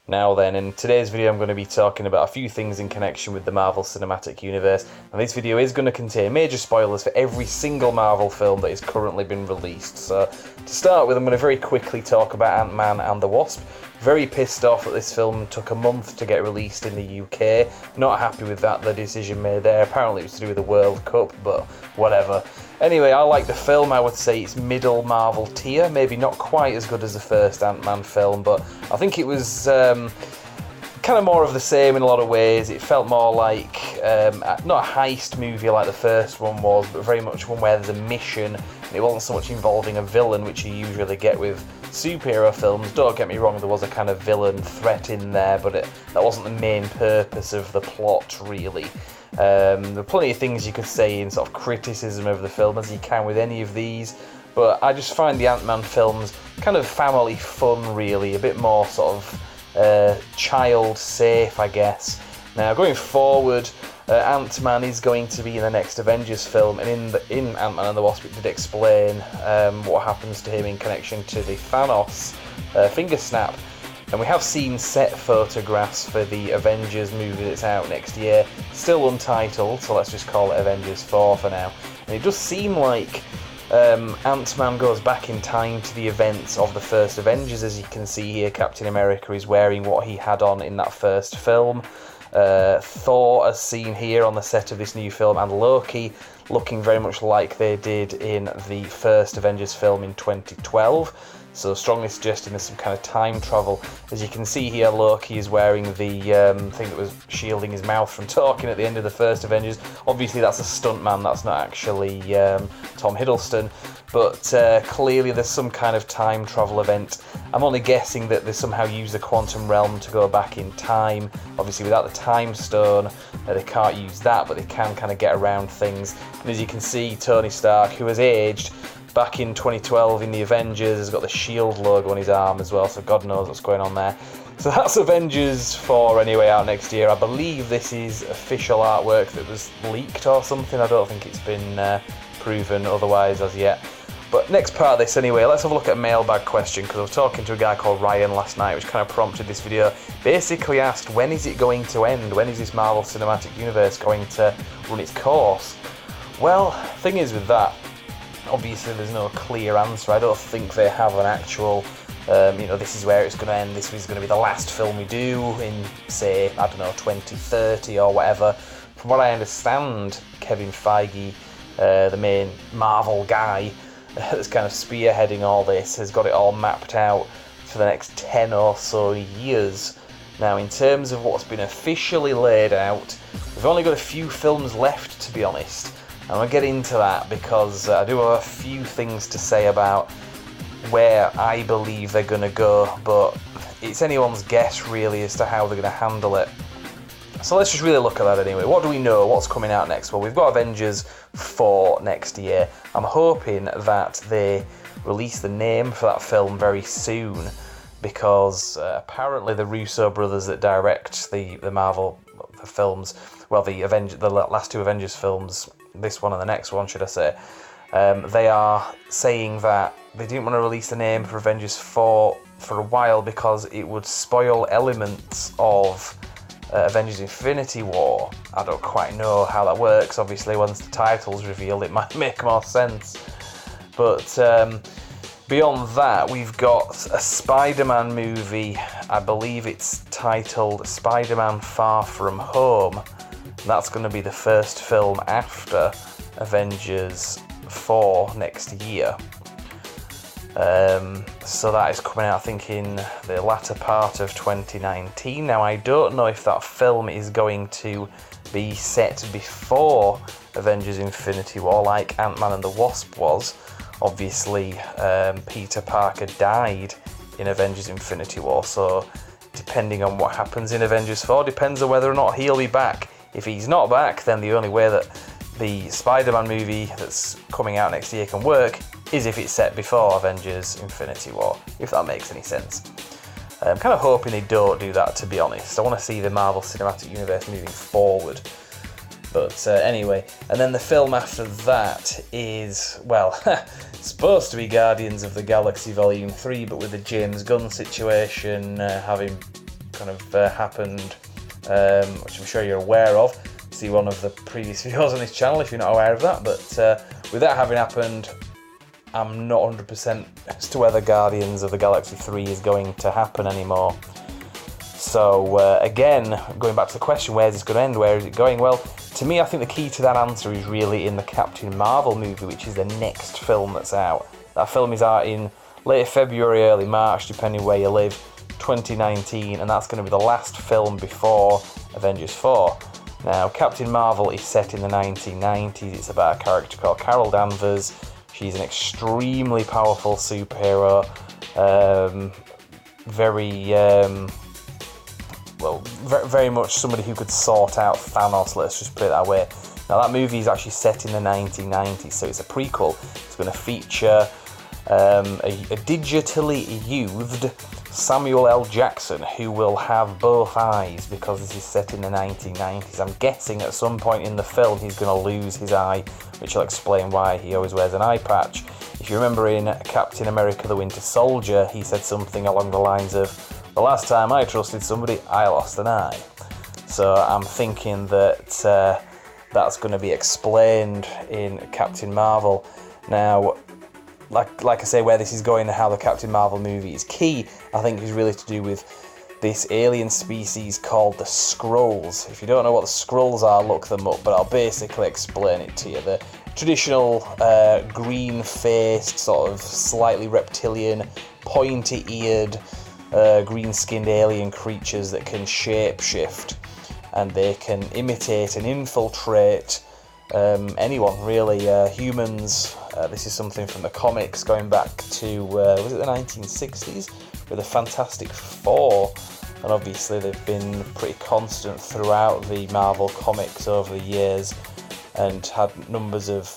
Now then, in today's video I'm going to be talking about a few things in connection with the Marvel Cinematic Universe, and this video is going to contain major spoilers for every single Marvel film that has currently been released. So, to start with, I'm going to very quickly talk about Ant-Man and the Wasp. Very pissed off that this film took a month to get released in the UK. Not happy with that, the decision made there. Apparently it was to do with the World Cup, but whatever. Anyway, I like the film. I would say it's middle Marvel tier. Maybe not quite as good as the first Ant-Man film, but I think it was kind of more of the same in a lot of ways. It felt more like, not a heist movie like the first one was, but very much one where there's a mission, and it wasn't so much involving a villain, which you usually get with superhero films. Don't get me wrong, there was a kind of villain threat in there, but that wasn't the main purpose of the plot, really. There are plenty of things you could say in sort of criticism of the film, as you can with any of these, but I just find the Ant-Man films kind of family fun, really, a bit more sort of child safe, I guess. Now, going forward, Ant-Man is going to be in the next Avengers film, and in Ant-Man and the Wasp it did explain what happens to him in connection to the Thanos finger snap. And we have seen set photographs for the Avengers movie that's out next year, still untitled, so let's just call it Avengers 4 for now. And it does seem like Ant-Man goes back in time to the events of the first Avengers. As you can see here, Captain America is wearing what he had on in that first film. Thor, as seen here on the set of this new film, and Loki looking very much like they did in the first Avengers film in 2012. So strongly suggesting there's some kind of time travel. As you can see here, Loki is wearing the thing that was shielding his mouth from talking at the end of the first Avengers. Obviously that's a stuntman, that's not actually Tom Hiddleston, but clearly there's some kind of time travel event. I'm only guessing that they somehow use the quantum realm to go back in time. Obviously without the time stone, they can't use that, but they can kind of get around things. And as you can see, Tony Stark, who has aged, back in 2012 in the Avengers, has got the SHIELD logo on his arm as well, so God knows what's going on there. So that's Avengers 4 anyway, out next year. I believe this is official artwork that was leaked or something. I don't think it's been proven otherwise as yet. But next part of this anyway, let's have a look at a mailbag question, because I was talking to a guy called Ryan last night, which kind of prompted this video. Basically asked, when is it going to end? When is this Marvel Cinematic Universe going to run its course? Well, thing is with that, obviously there's no clear answer. I don't think they have an actual, this is where it's going to end, this is going to be the last film we do in, say, I don't know, 2030 or whatever. From what I understand, Kevin Feige, the main Marvel guy that's kind of spearheading all this, has got it all mapped out for the next 10 or so years. Now, in terms of what's been officially laid out, we've only got a few films left, to be honest. And I'll get into that because I do have a few things to say about where I believe they're going to go, but it's anyone's guess really as to how they're going to handle it. So let's just really look at that anyway. What do we know? What's coming out next? Well, we've got Avengers 4 next year. I'm hoping that they release the name for that film very soon, because apparently the Russo brothers that direct the Marvel films, well, the last two Avengers films, this one and the next one, should I say, they are saying that they didn't want to release the name for Avengers 4 for a while because it would spoil elements of Avengers Infinity War. I don't quite know how that works. Obviously, once the title's revealed, it might make more sense. But beyond that, we've got a Spider-Man movie. I believe it's titled Spider-Man Far From Home. That's going to be the first film after Avengers 4 next year. So that is coming out, I think, in the latter part of 2019. Now, I don't know if that film is going to be set before Avengers Infinity War, like Ant-Man and the Wasp was. Obviously, Peter Parker died in Avengers Infinity War, so depending on what happens in Avengers 4, depends on whether or not he'll be back. If he's not back, then the only way that the Spider-Man movie that's coming out next year can work is if it's set before Avengers Infinity War, if that makes any sense. I'm kind of hoping they don't do that, to be honest. I want to see the Marvel Cinematic Universe moving forward. But anyway, and then the film after that is, well, it's supposed to be Guardians of the Galaxy Volume 3, but with the James Gunn situation having kind of happened, which I'm sure you're aware of. See one of the previous videos on this channel if you're not aware of that. But with that having happened, I'm not 100% as to whether Guardians of the Galaxy 3 is going to happen anymore. So again, going back to the question, where's this going to end? Where is it going? Well, to me, I think the key to that answer is really in the Captain Marvel movie, which is the next film that's out. That film is out in late February, early March, depending where you live, 2019, and that's going to be the last film before Avengers 4. Now, Captain Marvel is set in the 1990s. It's about a character called Carol Danvers. She's an extremely powerful superhero, very much somebody who could sort out Thanos, let's just put it that way. Now, that movie is actually set in the 1990s, so it's a prequel. It's going to feature a digitally youthed Samuel L. Jackson, who will have both eyes because this is set in the 1990s. I'm guessing at some point in the film he's going to lose his eye, which will explain why he always wears an eye patch. If you remember in Captain America the Winter Soldier, he said something along the lines of, "The last time I trusted somebody, I lost an eye." So I'm thinking that that's going to be explained in Captain Marvel. Now, like I say, where this is going and how the Captain Marvel movie is key, I think is really to do with this alien species called the Skrulls. If you don't know what the Skrulls are, look them up, but I'll basically explain it to you. The traditional green-faced, sort of slightly reptilian, pointy-eared, green-skinned alien creatures that can shape-shift, and they can imitate and infiltrate anyone, really. Humans. This is something from the comics going back to, was it the 1960s, with the Fantastic Four, and obviously they've been pretty constant throughout the Marvel comics over the years, and had numbers of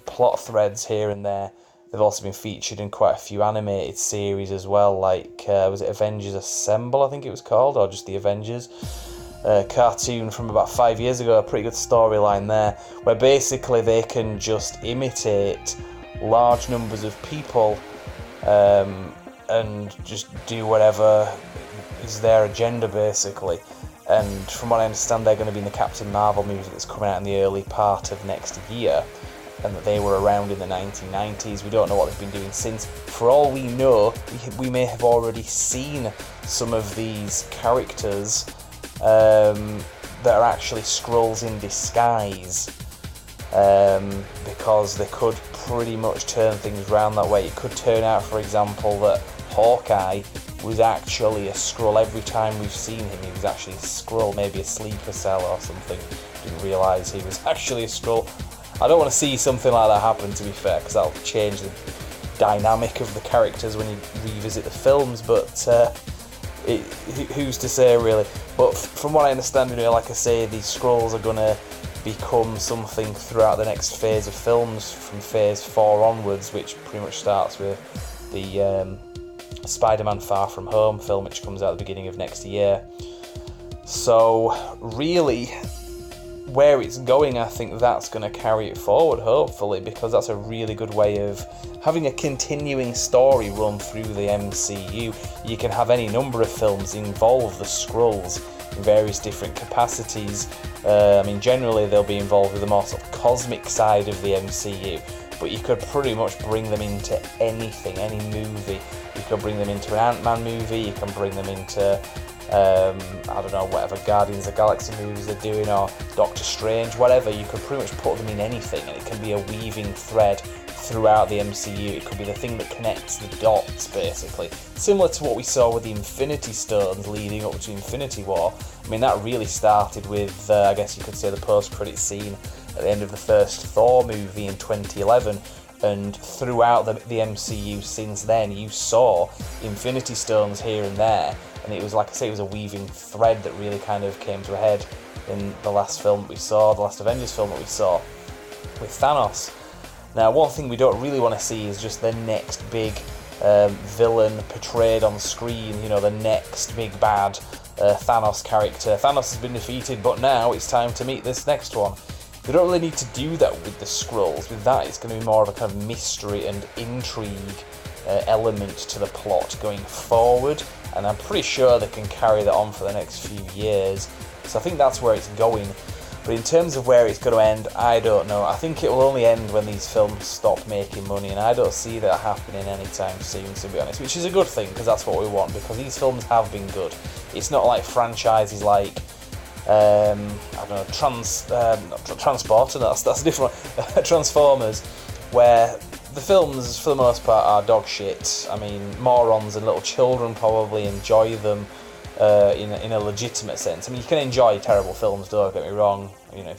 plot threads here and there. They've also been featured in quite a few animated series as well, like, was it Avengers Assemble, I think it was called, or just The Avengers? Cartoon from about 5 years ago, a pretty good storyline there, where basically they can just imitate large numbers of people and just do whatever is their agenda, basically. And from what I understand, they're going to be in the Captain Marvel movie that's coming out in the early part of next year, and that they were around in the 1990s. We don't know what they've been doing since. For all we know, we may have already seen some of these characters that are actually Skrulls in disguise, because they could pretty much turn things around that way. It could turn out, for example, that Hawkeye was actually a Skrull. Every time we've seen him, he was actually a Skrull, maybe a sleeper cell or something. Didn't realise he was actually a Skrull. I don't want to see something like that happen, to be fair, because that'll change the dynamic of the characters when you revisit the films, but who's to say, really? But from what I understand, like I say, these Skrulls are going to become something throughout the next phase of films, from phase 4 onwards, which pretty much starts with the Spider-Man Far From Home film, which comes out at the beginning of next year. So really, where it's going, I think that's going to carry it forward, hopefully, because that's a really good way of having a continuing story run through the MCU. You can have any number of films involve the Skrulls in various different capacities. I mean, generally they'll be involved with the more sort of cosmic side of the MCU, but you could pretty much bring them into anything, any movie. You could bring them into an Ant-Man movie, you can bring them into I don't know, whatever Guardians of the Galaxy movies they're doing, or Doctor Strange, whatever. You could pretty much put them in anything, and it can be a weaving thread throughout the MCU. It could be the thing that connects the dots, basically. Similar to what we saw with the Infinity Stones leading up to Infinity War. I mean, that really started with, I guess you could say, the post-credit scene at the end of the first Thor movie in 2011. And throughout the MCU since then, you saw Infinity Stones here and there. And it was, like I say, it was a weaving thread that really kind of came to a head in the last film that we saw, the last Avengers film that we saw, with Thanos. Now, one thing we don't really want to see is just the next big villain portrayed on screen, you know, the next big bad Thanos character. Thanos has been defeated, but now it's time to meet this next one. They don't really need to do that with the Skrulls. With that, it's going to be more of a kind of mystery and intrigue element to the plot going forward. and I'm pretty sure they can carry that on for the next few years. So I think that's where it's going. But in terms of where it's going to end, I don't know. I think it will only end when these films stop making money, and I don't see that happening anytime soon, to be honest, which is a good thing, because that's what we want, because these films have been good. It's not like franchises like, I don't know, Transporter, that's a different one, Transformers, where the films, for the most part, are dog shit. I mean, morons and little children probably enjoy them. In a legitimate sense. I mean, you can enjoy terrible films, don't get me wrong. You know,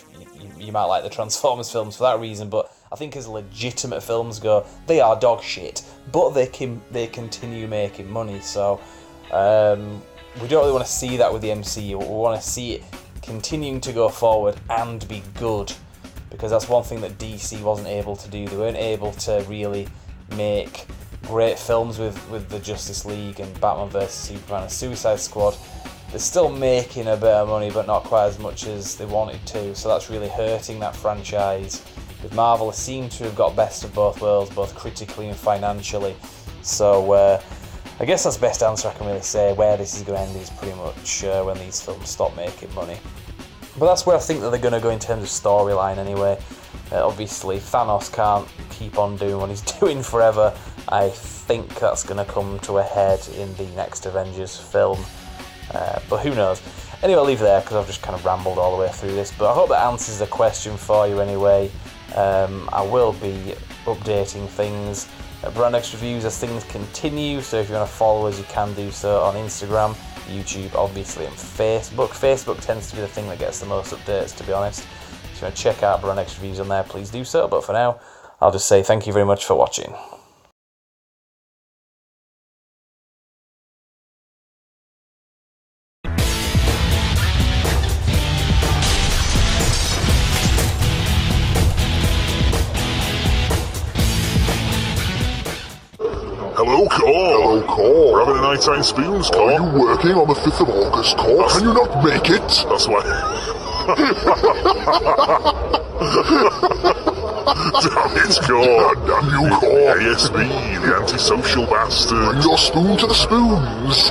you might like the Transformers films for that reason, but I think as legitimate films go, they are dog shit, but they continue making money. So we don't really want to see that with the MCU. We want to see it continuing to go forward and be good, because that's one thing that DC wasn't able to do. They weren't able to really make great films with the Justice League and Batman vs Superman and Suicide Squad. They're still making a bit of money, but not quite as much as they wanted to, so that's really hurting that franchise. With Marvel, they seem to have got best of both worlds, both critically and financially. So I guess that's the best answer I can really say. Where this is going to end is pretty much when these films stop making money. But that's where I think that they're going to go in terms of storyline anyway. Obviously, Thanos can't keep on doing what he's doing forever. I think that's going to come to a head in the next Avengers film, but who knows. Anyway, I'll leave it there because I've just kind of rambled all the way through this, but I hope that answers the question for you anyway. I will be updating things at Brand X Reviews as things continue, so if you want to follow us, you can do so on Instagram, YouTube, obviously, and Facebook. Facebook tends to be the thing that gets the most updates, to be honest. If you want to check out Brand X Reviews on there, please do so, but for now, I'll just say thank you very much for watching. Hello, Cor. Hello, Cor. We're having a nighttime spoons, Cor. Are you working on the 5th of August, Cor? Can you not make it? That's why. Damn it, Cor. Damn you, Cor. ASB, the antisocial bastard. Bring your spoon to the spoons.